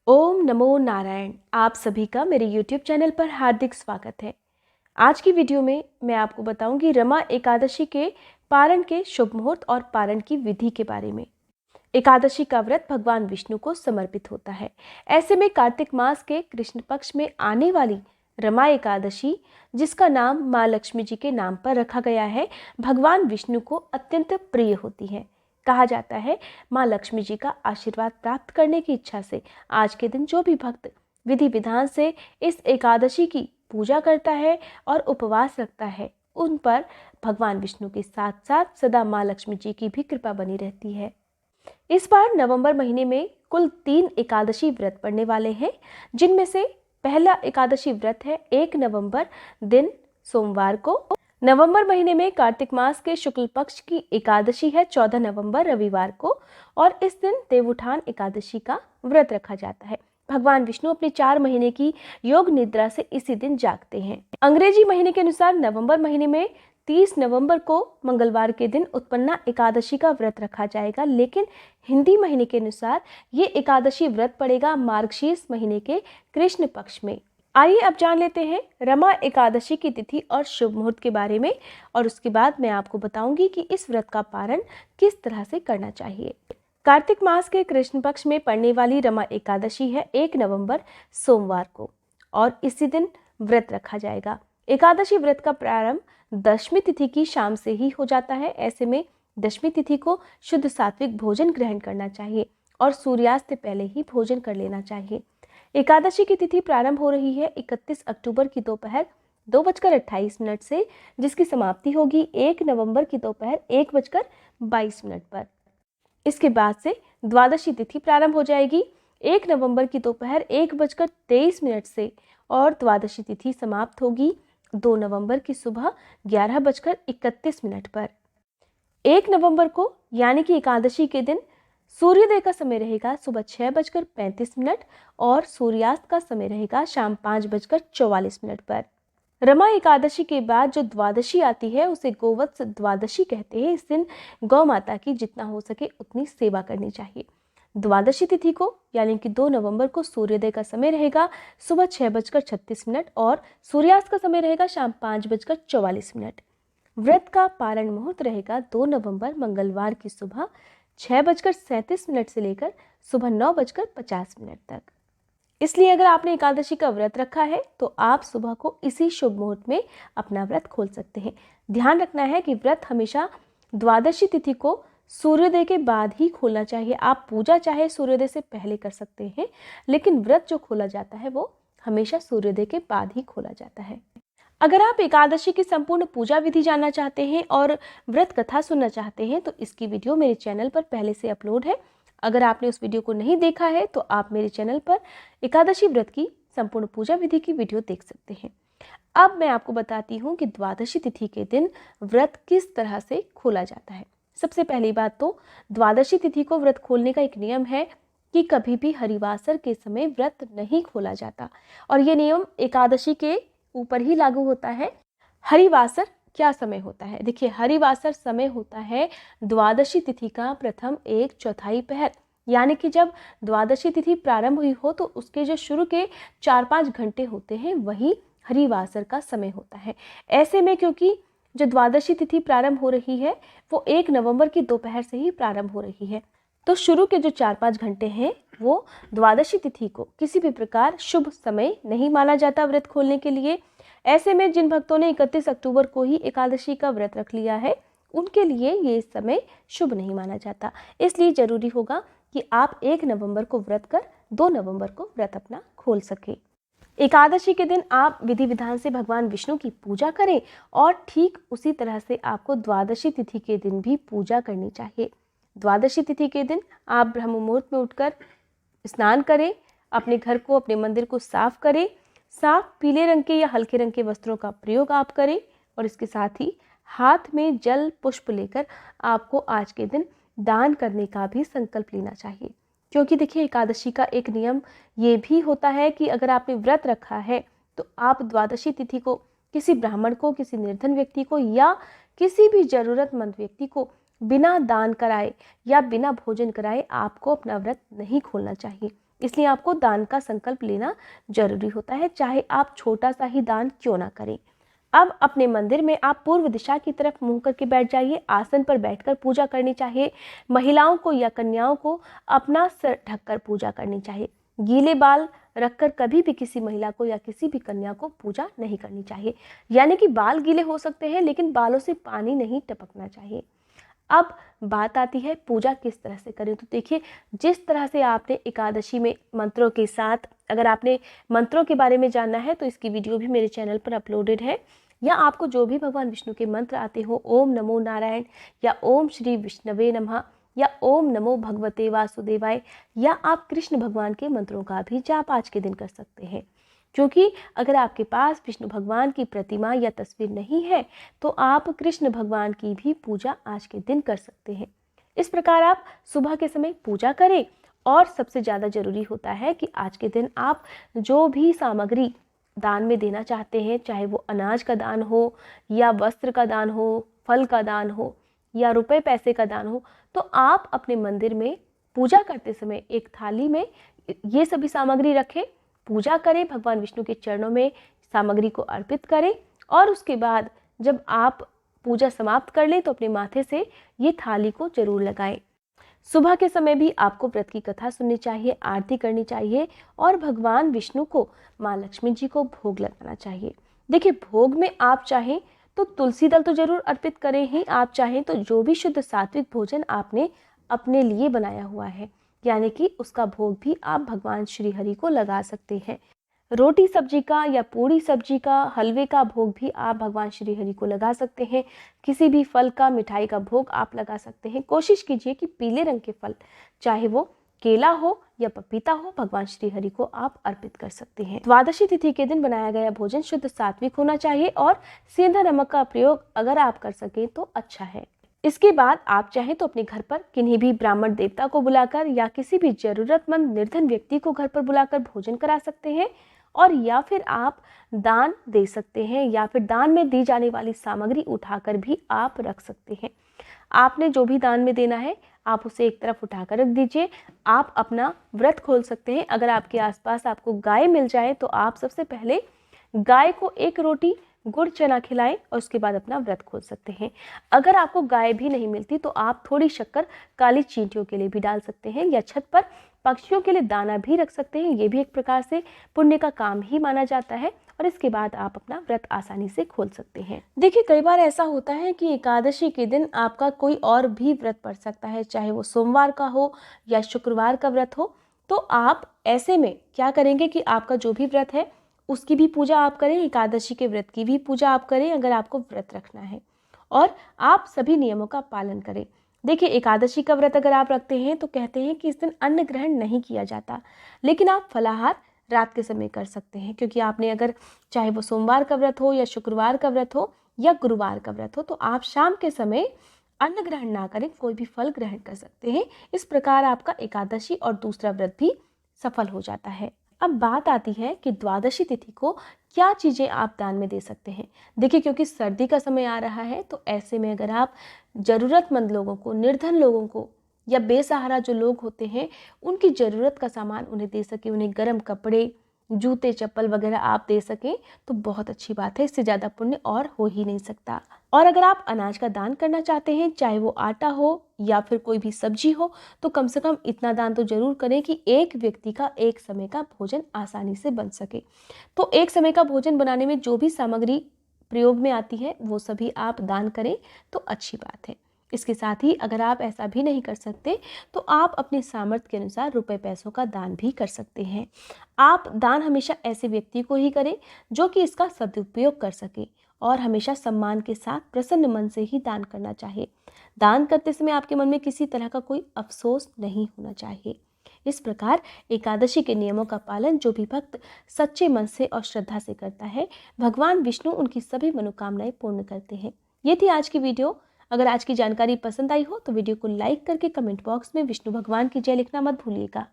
ओम नमो नारायण। आप सभी का मेरे YouTube चैनल पर हार्दिक स्वागत है। आज की वीडियो में मैं आपको बताऊंगी रमा एकादशी के पारण के शुभ मुहूर्त और पारण की विधि के बारे में। एकादशी का व्रत भगवान विष्णु को समर्पित होता है। ऐसे में कार्तिक मास के कृष्ण पक्ष में आने वाली रमा एकादशी, जिसका नाम माँ लक्ष्मी जी के नाम पर रखा गया है, भगवान विष्णु को अत्यंत प्रिय होती है। कहा जाता है माँ लक्ष्मी जी का आशीर्वाद प्राप्त करने की इच्छा से आज के दिन जो भी भक्त विधि विधान से इस एकादशी की पूजा करता है और उपवास रखता है, उन पर भगवान विष्णु के साथ साथ सदा माँ लक्ष्मी जी की भी कृपा बनी रहती है। इस बार नवंबर महीने में कुल 3 एकादशी व्रत पड़ने वाले हैं, जिनमें से पहला एकादशी व्रत है 1 नवंबर दिन सोमवार को। नवंबर महीने में कार्तिक मास के शुक्ल पक्ष की एकादशी है 14 नवंबर रविवार को, और इस दिन देवउठान एकादशी का व्रत रखा जाता है। भगवान विष्णु अपनी 4 महीने की योग निद्रा से इसी दिन जागते हैं। अंग्रेजी महीने के अनुसार नवंबर महीने में 30 नवंबर को मंगलवार के दिन उत्पन्ना एकादशी का व्रत रखा जाएगा, लेकिन हिंदी महीने के अनुसार ये एकादशी व्रत पड़ेगा मार्गशीर्ष महीने के कृष्ण पक्ष में। आइए अब जान लेते हैं रमा एकादशी की तिथि और शुभ मुहूर्त के बारे में, और उसके बाद मैं आपको बताऊंगी कि इस व्रत का पारण किस तरह से करना चाहिए। कार्तिक मास के कृष्ण पक्ष में पड़ने वाली रमा एकादशी है 1 नवंबर सोमवार को, और इसी दिन व्रत रखा जाएगा। एकादशी व्रत का प्रारंभ दशमी तिथि की शाम से ही हो जाता है। ऐसे में दशमी तिथि को शुद्ध सात्विक भोजन ग्रहण करना चाहिए और सूर्यास्त से पहले ही भोजन कर लेना चाहिए। एकादशी की तिथि प्रारंभ हो रही है 31 अक्टूबर की दोपहर 2:28 से, जिसकी समाप्ति होगी 1 नवंबर की दोपहर 1:22 पर। इसके बाद से द्वादशी तिथि प्रारंभ हो जाएगी 1 नवंबर की दोपहर 1:23 से, और द्वादशी तिथि समाप्त होगी 2 नवंबर की सुबह 11:31 पर। 1 नवंबर को यानी कि एकादशी के दिन सूर्योदय का समय रहेगा सुबह 6:35 और सूर्यास्त का समय रहेगा शाम 5:44 पर। रमा एकादशी के बाद जो द्वादशी आती है उसे गोवत्स द्वादशी कहते हैं। इस दिन गौ माता की जितना हो सके उतनी सेवा करनी चाहिए। द्वादशी तिथि को यानी कि 2 नवंबर को सूर्योदय का समय रहेगा सुबह 6:36 और सूर्यास्त का समय रहेगा शाम 5:44। व्रत का पारण मुहूर्त रहेगा 2 नवंबर मंगलवार की सुबह 6:37 से लेकर सुबह 9:50 तक। इसलिए अगर आपने एकादशी का व्रत रखा है तो आप सुबह को इसी शुभ मुहूर्त में अपना व्रत खोल सकते हैं। ध्यान रखना है कि व्रत हमेशा द्वादशी तिथि को सूर्योदय के बाद ही खोलना चाहिए। आप पूजा चाहे सूर्योदय से पहले कर सकते हैं, लेकिन व्रत जो खोला जाता है वो हमेशा सूर्योदय के बाद ही खोला जाता है। अगर आप एकादशी की संपूर्ण पूजा विधि जानना चाहते हैं और व्रत कथा सुनना चाहते हैं तो इसकी वीडियो मेरे चैनल पर पहले से अपलोड है। अगर आपने उस वीडियो को नहीं देखा है तो आप मेरे चैनल पर एकादशी व्रत की संपूर्ण पूजा विधि की वीडियो देख सकते हैं। अब मैं आपको बताती हूँ कि द्वादशी तिथि के दिन व्रत किस तरह से खोला जाता है। सबसे पहली बात तो द्वादशी तिथि को व्रत खोलने का एक नियम है कि कभी भी हरिवासर के समय व्रत नहीं खोला जाता, और ये नियम एकादशी के ऊपर ही लागू होता है। हरिवासर क्या समय होता है? देखिए, हरिवासर समय होता है द्वादशी तिथि का प्रथम 1/4 पहर, यानी कि जब द्वादशी तिथि प्रारंभ हुई हो तो उसके जो शुरू के 4-5 घंटे होते हैं वही हरिवासर का समय होता है। ऐसे में क्योंकि जो द्वादशी तिथि प्रारंभ हो रही है वो 1 नवंबर की दोपहर से ही प्रारंभ हो रही है, तो शुरू के जो 4-5 घंटे हैं वो द्वादशी तिथि को किसी भी प्रकार शुभ समय नहीं माना जाता व्रत खोलने के लिए। ऐसे में जिन भक्तों ने 31 अक्टूबर को ही एकादशी का व्रत रख लिया है उनके लिए ये समय शुभ नहीं माना जाता। इसलिए जरूरी होगा कि आप 1 नवंबर को व्रत कर 2 नवंबर को व्रत अपना खोल सके। एकादशी के दिन आप विधि विधान से भगवान विष्णु की पूजा करें, और ठीक उसी तरह से आपको द्वादशी तिथि के दिन भी पूजा करनी चाहिए। द्वादशी तिथि के दिन आप ब्रह्म मुहूर्त में उठकर स्नान करें, अपने घर को अपने मंदिर को साफ करें। साफ पीले रंग के या हल्के रंग के वस्त्रों का प्रयोग आप करें, और इसके साथ ही हाथ में जल पुष्प लेकर आपको आज के दिन दान करने का भी संकल्प लेना चाहिए। क्योंकि देखिए, एकादशी का एक नियम ये भी होता है कि अगर आपने व्रत रखा है तो आप द्वादशी तिथि को किसी ब्राह्मण को, किसी निर्धन व्यक्ति को या किसी भी जरूरतमंद व्यक्ति को बिना दान कराए या बिना भोजन कराए आपको अपना व्रत नहीं खोलना चाहिए। इसलिए आपको दान का संकल्प लेना जरूरी होता है, चाहे आप छोटा सा ही दान क्यों ना करें। अब अपने मंदिर में आप पूर्व दिशा की तरफ मुंह करके बैठ जाइए। आसन पर बैठकर पूजा करनी चाहिए। महिलाओं को या कन्याओं को अपना सर ढककर पूजा करनी चाहिए। गीले बाल रखकर कभी भी किसी महिला को या किसी भी कन्या को पूजा नहीं करनी चाहिए। यानी कि बाल गीले हो सकते हैं लेकिन बालों से पानी नहीं टपकना चाहिए। अब बात आती है पूजा किस तरह से करें। तो देखिए, जिस तरह से आपने एकादशी में मंत्रों के साथ, अगर आपने मंत्रों के बारे में जानना है तो इसकी वीडियो भी मेरे चैनल पर अपलोडेड है, या आपको जो भी भगवान विष्णु के मंत्र आते हो, ओम नमो नारायण या ओम श्री विष्णवे नमः या ओम नमो भगवते वासुदेवाय, या आप कृष्ण भगवान के मंत्रों का भी जाप आज के दिन कर सकते हैं। क्योंकि अगर आपके पास विष्णु भगवान की प्रतिमा या तस्वीर नहीं है तो आप कृष्ण भगवान की भी पूजा आज के दिन कर सकते हैं। इस प्रकार आप सुबह के समय पूजा करें। और सबसे ज़्यादा जरूरी होता है कि आज के दिन आप जो भी सामग्री दान में देना चाहते हैं, चाहे वो अनाज का दान हो या वस्त्र का दान हो, फल का दान हो या रुपए पैसे का दान हो, तो आप अपने मंदिर में पूजा करते समय एक थाली में ये सभी सामग्री रखें, पूजा करें, भगवान विष्णु के चरणों में सामग्री को अर्पित करें और उसके बाद जब आप पूजा समाप्त कर लें तो अपने माथे से ये थाली को जरूर लगाएं। सुबह के समय भी आपको व्रत की कथा सुननी चाहिए, आरती करनी चाहिए और भगवान विष्णु को, माँ लक्ष्मी जी को भोग लगाना चाहिए। देखिए, भोग में आप चाहें तो तुलसी दल तो जरूर अर्पित करें ही, आप चाहें तो जो भी शुद्ध सात्विक भोजन आपने अपने लिए बनाया हुआ है, यानी कि उसका भोग भी आप भगवान श्री हरि को लगा सकते हैं। रोटी सब्जी का या पूड़ी सब्जी का, हलवे का भोग भी आप भगवान श्री हरि को लगा सकते हैं। किसी भी फल का, मिठाई का भोग आप लगा सकते हैं। कोशिश कीजिए कि पीले रंग के फल, चाहे वो केला हो या पपीता हो, भगवान श्री हरि को आप अर्पित कर सकते हैं। द्वादशी तिथि के दिन बनाया गया भोजन शुद्ध सात्विक होना चाहिए और सेंधा नमक का प्रयोग अगर आप कर सकें तो अच्छा है। इसके बाद आप चाहें तो अपने घर पर किन्हीं भी ब्राह्मण देवता को बुलाकर या किसी भी जरूरतमंद निर्धन व्यक्ति को घर पर बुलाकर भोजन करा सकते हैं, और या फिर आप दान दे सकते हैं, या फिर दान में दी जाने वाली सामग्री उठाकर भी आप रख सकते हैं। आपने जो भी दान में देना है आप उसे एक तरफ उठाकर रख दीजिए। आप अपना व्रत खोल सकते हैं। अगर आपके आसपास आपको गाय मिल जाए तो आप सबसे पहले गाय को एक रोटी गुड़ चना खिलाएं और उसके बाद अपना व्रत खोल सकते हैं। अगर आपको गाय भी नहीं मिलती तो आप थोड़ी शक्कर काली चींटियों के लिए भी डाल सकते हैं, या छत पर पक्षियों के लिए दाना भी रख सकते हैं। ये भी एक प्रकार से पुण्य का काम ही माना जाता है और इसके बाद आप अपना व्रत आसानी से खोल सकते हैं। देखिए, कई बार ऐसा होता है कि एकादशी के दिन आपका कोई और भी व्रत पड़ सकता है, चाहे वो सोमवार का हो या शुक्रवार का व्रत हो। तो आप ऐसे में क्या करेंगे कि आपका जो भी व्रत है उसकी भी पूजा आप करें, एकादशी के व्रत की भी पूजा आप करें अगर आपको व्रत रखना है, और आप सभी नियमों का पालन करें। देखिए, एकादशी का व्रत अगर आप रखते हैं तो कहते हैं कि इस दिन अन्न ग्रहण नहीं किया जाता, लेकिन आप फलाहार रात के समय कर सकते हैं। क्योंकि आपने अगर, चाहे वो सोमवार का व्रत हो या शुक्रवार का व्रत हो या गुरुवार का व्रत हो, तो आप शाम के समय अन्न ग्रहण ना करें, कोई भी फल ग्रहण कर सकते हैं। इस प्रकार आपका एकादशी और दूसरा व्रत भी सफल हो जाता है। अब बात आती है कि द्वादशी तिथि को क्या चीज़ें आप दान में दे सकते हैं। देखिए, क्योंकि सर्दी का समय आ रहा है तो ऐसे में अगर आप ज़रूरतमंद लोगों को, निर्धन लोगों को या बेसहारा जो लोग होते हैं उनकी ज़रूरत का सामान उन्हें दे सकें, उन्हें गर्म कपड़े, जूते चप्पल वगैरह आप दे सकें तो बहुत अच्छी बात है। इससे ज़्यादा पुण्य और हो ही नहीं सकता। और अगर आप अनाज का दान करना चाहते हैं, चाहे वो आटा हो या फिर कोई भी सब्जी हो, तो कम से कम इतना दान तो जरूर करें कि एक व्यक्ति का एक समय का भोजन आसानी से बन सके। तो एक समय का भोजन बनाने में जो भी सामग्री प्रयोग में आती है वो सभी आप दान करें तो अच्छी बात है। इसके साथ ही अगर आप ऐसा भी नहीं कर सकते तो आप अपने सामर्थ्य के अनुसार रुपए पैसों का दान भी कर सकते हैं। आप दान हमेशा ऐसे व्यक्ति को ही करें जो कि इसका सदुपयोग कर सके, और हमेशा सम्मान के साथ प्रसन्न मन से ही दान करना चाहिए। दान करते समय आपके मन में किसी तरह का कोई अफसोस नहीं होना चाहिए। इस प्रकार एकादशी के नियमों का पालन जो भी भक्त सच्चे मन से और श्रद्धा से करता है, भगवान विष्णु उनकी सभी मनोकामनाएं पूर्ण करते हैं। ये थी आज की वीडियो। अगर आज की जानकारी पसंद आई हो तो वीडियो को लाइक करके कमेंट बॉक्स में विष्णु भगवान की जय लिखना मत भूलिएगा।